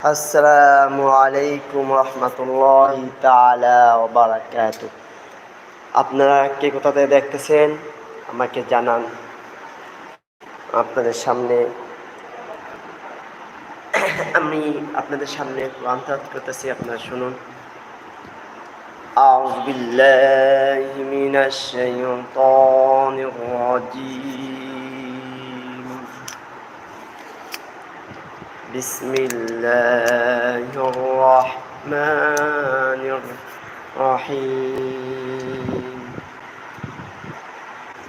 আসসালামু আলাইকুম রহমতুল্লাহি তাআলা ওয়া বারাকাতুহু। আপনারা কে কোথা থেকে দেখতেছেন আমাকে জানান। আপনাদের সামনে আমি কোরআন তেলাওয়াত করতেছি, আপনারা শুনুন। আউযু বিল্লাহি মিনাশ শাইতানির রাজীম। বিসমিল্লাহির রহমানির রহিম।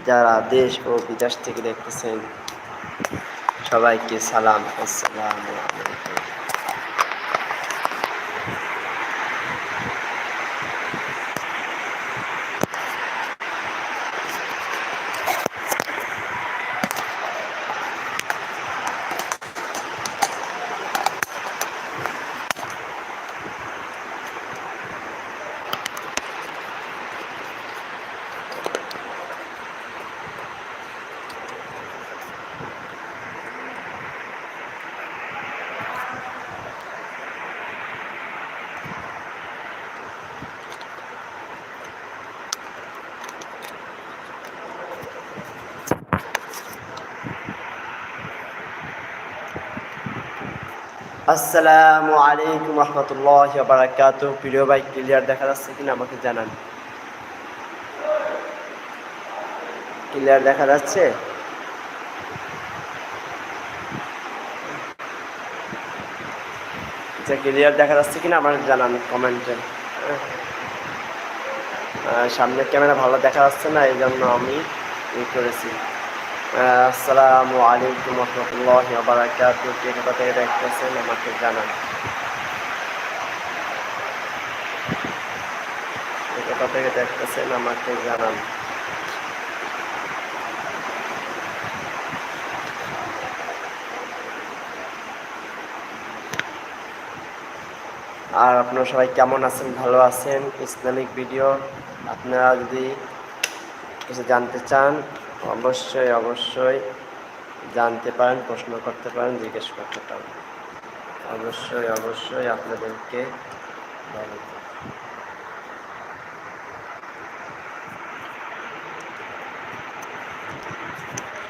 যারা দেশ ও বিদেশ থেকে দেখতেছেন সবাইকে সালাম, আসসালামু আলাইকুম। আসসালামু আলাইকুম রহমতুল্লাহি ওয়া বারাকাতুহু। প্রিয় ভাই, ক্লিয়ার দেখা যাচ্ছে কিনা আমাকে জানান। ক্লিয়ার দেখা যাচ্ছে? আচ্ছা, ক্লিয়ার দেখা যাচ্ছে কিনা আমার জানান কমেন্টে। সামনের ক্যামেরা ভালো দেখা যাচ্ছে না, এই জন্য আমি করেছি। আসসালামু আলাইকুম রহমতুল্লাহি ওয়া বারাকাতুহু। কে কোথা থেকে দেখতেছেন আমাকে জানান। কে কোথা থেকে দেখতেছেন আমাকে জানান। আর আপনারা সবাই কেমন আছেন? ভালো আছেন? ইসলামিক ভিডিও আপনারা যদি কিছু জানতে চান অবশ্যই জানতে পারেন, প্রশ্ন করতে পারেন, জিজ্ঞেস করতে পারেন। অবশ্যই আপনাদেরকে বলব।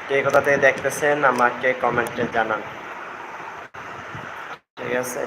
কে কোথা থেকে দেখতেছেন আমাকে কমেন্টে জানান, ঠিক আছে?